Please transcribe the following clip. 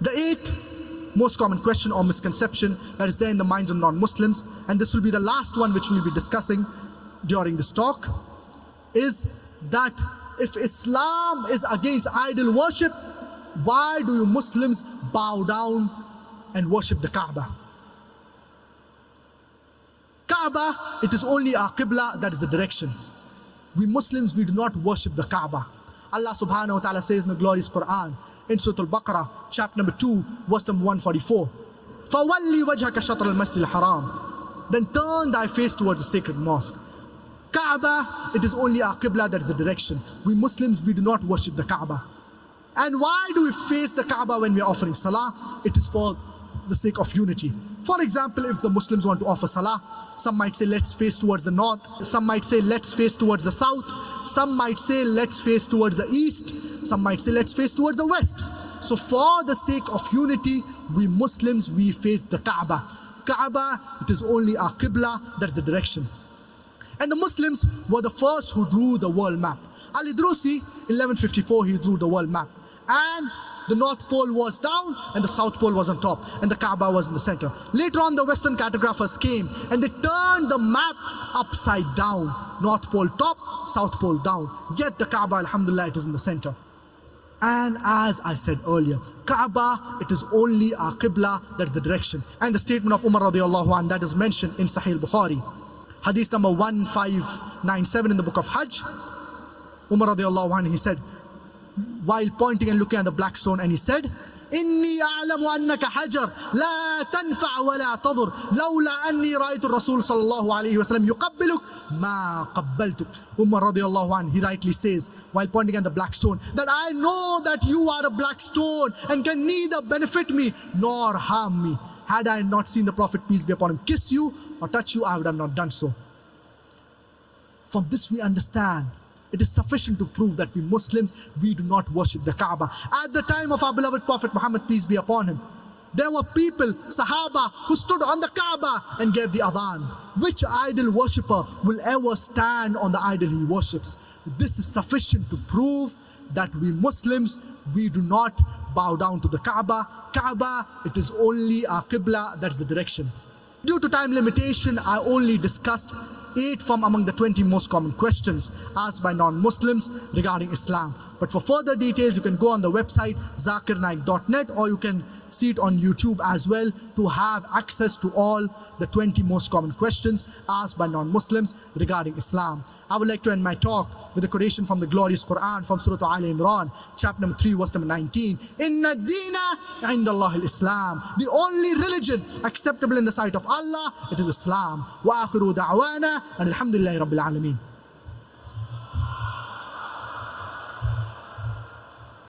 The eighth most common question or misconception that is there in the minds of non-Muslims, and this will be the last one which we'll be discussing during this talk, is that if Islam is against idol worship, why do you Muslims bow down and worship the Kaaba? Kaaba, it is only our Qibla, that is the direction. We Muslims, we do not worship the Kaaba. Allah subhanahu wa ta'ala says in the glorious Quran, in Surah Al-Baqarah, chapter number 2, verse number 144, فَوَلِّ وَجْهَكَ شَطْرَ الْمَسْجِدِ الْحَرَامِ, then turn thy face towards the sacred mosque. Kaaba, it is only our Qibla, that is the direction. We Muslims, we do not worship the Kaaba. And why do we face the Kaaba when we are offering Salah? It is for the sake of unity. For example, if the Muslims want to offer Salah, some might say let's face towards the north, some might say let's face towards the south, some might say let's face towards the east, some might say let's face towards the west. So for the sake of unity, we Muslims, we face the Kaaba. Kaaba, it is only our Qibla, that's the direction. And the Muslims were the first who drew the world map. Al-Idrusi, 1154, he drew the world map. And the North Pole was down and the South Pole was on top, and the Kaaba was in the center. Later on, the Western cartographers came and they turned the map upside down. North Pole top, South Pole down. Yet the Kaaba, alhamdulillah, it is in the center. And as I said earlier, Kaaba, it is only our Qibla, that is the direction. And the statement of Umar radiallahu anhu, that is mentioned in Sahih Bukhari. Hadith number 1597 in the book of Hajj. Umar radiallahu anhu, he said, while pointing and looking at the black stone, and he said, إني أعلم أنك حجر لا تنفع ولا تضر لولا أني رأيت الرسول صلى الله عليه وسلم يقبلك ما قبلتك. Umar radiallahu anhu, he rightly says, while pointing at the black stone, that I know that you are a black stone and can neither benefit me nor harm me. Had I not seen the Prophet, peace be upon him, kiss you or touch you, I would have not done so. From this we understand, it is sufficient to prove that we Muslims, we do not worship the Kaaba. At the time of our beloved Prophet Muhammad, peace be upon him, there were people, Sahaba, who stood on the Kaaba and gave the adhan. Which idol worshipper will ever stand on the idol he worships? This is sufficient to prove that we Muslims, we do not bow down to the Kaaba. Kaaba, it is only our Qibla, that's the direction. Due to time limitation, I only discussed 8 from among the 20 most common questions asked by non-Muslims regarding Islam. But for further details, you can go on the website zakirnaik.net, or you can see it on YouTube as well to have access to all the 20 most common questions asked by non-Muslims regarding Islam. I would like to end my talk with a quotation from the glorious Quran from Surah Al Imran, chapter number 3, verse number 19. Inna deena inda Allah al-Islam. The only religion acceptable in the sight of Allah, it is Islam. Wa akhiru da'wana and alhamdulillahi rabbil alameen.